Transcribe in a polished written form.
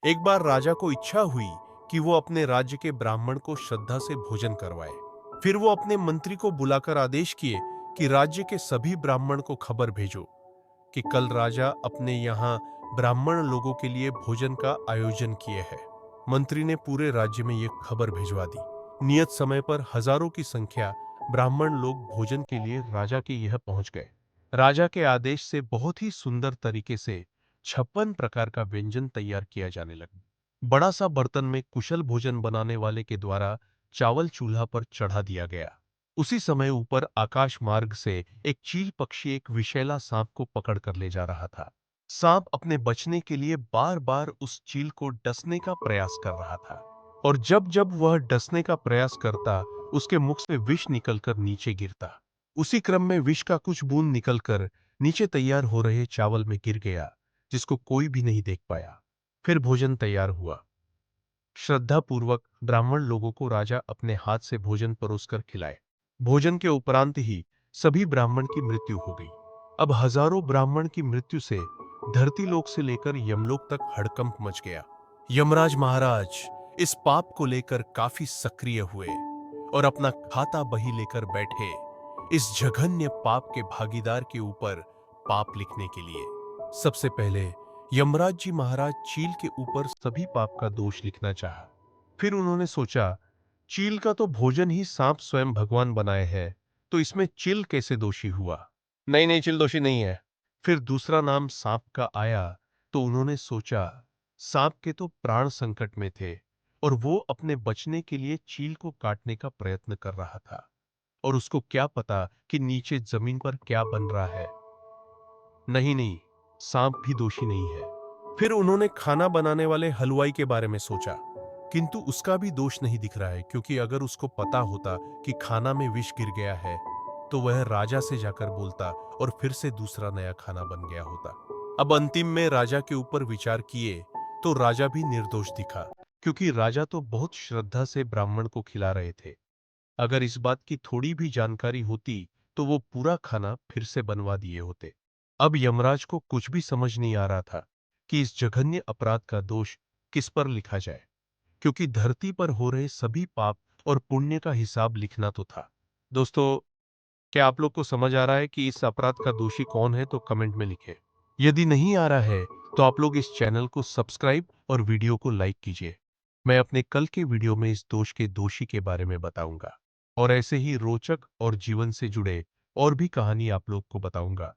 एक बार राजा को इच्छा हुई कि वो अपने राज्य के ब्राह्मण को श्रद्धा से भोजन करवाए। फिर वो अपने मंत्री को बुलाकर आदेश किए कि राज्य के सभी ब्राह्मण को खबर भेजो कि कल राजा अपने यहाँ ब्राह्मण लोगों के लिए भोजन का आयोजन किए है। मंत्री ने पूरे राज्य में ये खबर भिजवा दी। नियत समय पर हजारों की संख्या ब्राह्मण लोग भोजन के लिए राजा के यह पहुंच गए। राजा के आदेश से बहुत ही सुंदर तरीके से 56 प्रकार का व्यंजन तैयार किया जाने लगा। बड़ा सा बर्तन में कुशल भोजन बनाने वाले के द्वारा चावल चूल्हा पर चढ़ा दिया गया। उसी समय ऊपर आकाश मार्ग से एक चील पक्षी एक विषैला सांप को पकड़ कर ले जा रहा था। सांप अपने बचने के लिए बार बार उस चील को डसने का प्रयास कर रहा था, और जब जब वह डसने का प्रयास करता, उसके मुख से विष निकलकर नीचे गिरता। उसी क्रम में विष का कुछ बूंद निकलकर नीचे तैयार हो रहे चावल में गिर गया, जिसको कोई भी नहीं देख पाया। फिर भोजन तैयार हुआ। श्रद्धापूर्वक ब्राह्मण लोगों को राजा अपने हाथ से भोजन परोसकर खिलाए। भोजन के उपरांत ही सभी ब्राह्मण की मृत्यु हो गई। अब हजारों ब्राह्मण की मृत्यु से धरती लोक से लेकर यमलोक तक हड़कंप मच गया। यमराज महाराज इस पाप को लेकर काफी सक्रिय हुए और अपना खाता बही लेकर बैठे इस जघन्य पाप के भागीदार के ऊपर पाप लिखने के लिए। सबसे पहले यमराज जी महाराज चील के ऊपर सभी पाप का दोष लिखना चाहा। फिर उन्होंने सोचा, चील का तो भोजन ही सांप स्वयं भगवान बनाए हैं, तो इसमें चील कैसे दोषी हुआ? नहीं नहीं, चील दोषी नहीं है। फिर दूसरा नाम सांप का आया, तो उन्होंने सोचा, सांप के तो प्राण संकट में थे और वो अपने बचने के लिए चील को काटने का प्रयत्न कर रहा था, और उसको क्या पता कि नीचे जमीन पर क्या बन रहा है। नहीं नहीं, सांप भी दोषी नहीं है। फिर उन्होंने खाना बनाने वाले हलवाई के बारे में सोचा, किंतु उसका भी दोष नहीं दिख रहा है, क्योंकि अगर उसको पता होता कि खाना में विष गिर गया है, तो वह राजा से जाकर बोलता और फिर से दूसरा नया खाना बन गया होता। अब अंतिम में राजा के ऊपर विचार किए तो राजा भी निर्दोष दिखा, क्योंकि राजा तो बहुत श्रद्धा से ब्राह्मण को खिला रहे थे। अगर इस बात की थोड़ी भी जानकारी होती, तो वो पूरा खाना फिर से बनवा दिए होते। अब यमराज को कुछ भी समझ नहीं आ रहा था कि इस जघन्य अपराध का दोष किस पर लिखा जाए, क्योंकि धरती पर हो रहे सभी पाप और पुण्य का हिसाब लिखना तो था। दोस्तों, क्या आप लोग को समझ आ रहा है कि इस अपराध का दोषी कौन है? तो कमेंट में लिखें। यदि नहीं आ रहा है, तो आप लोग इस चैनल को सब्सक्राइब और वीडियो को लाइक कीजिए। मैं अपने कल के वीडियो में इस दोष के दोषी के बारे में बताऊंगा, और ऐसे ही रोचक और जीवन से जुड़े और भी कहानी आप लोग को बताऊंगा।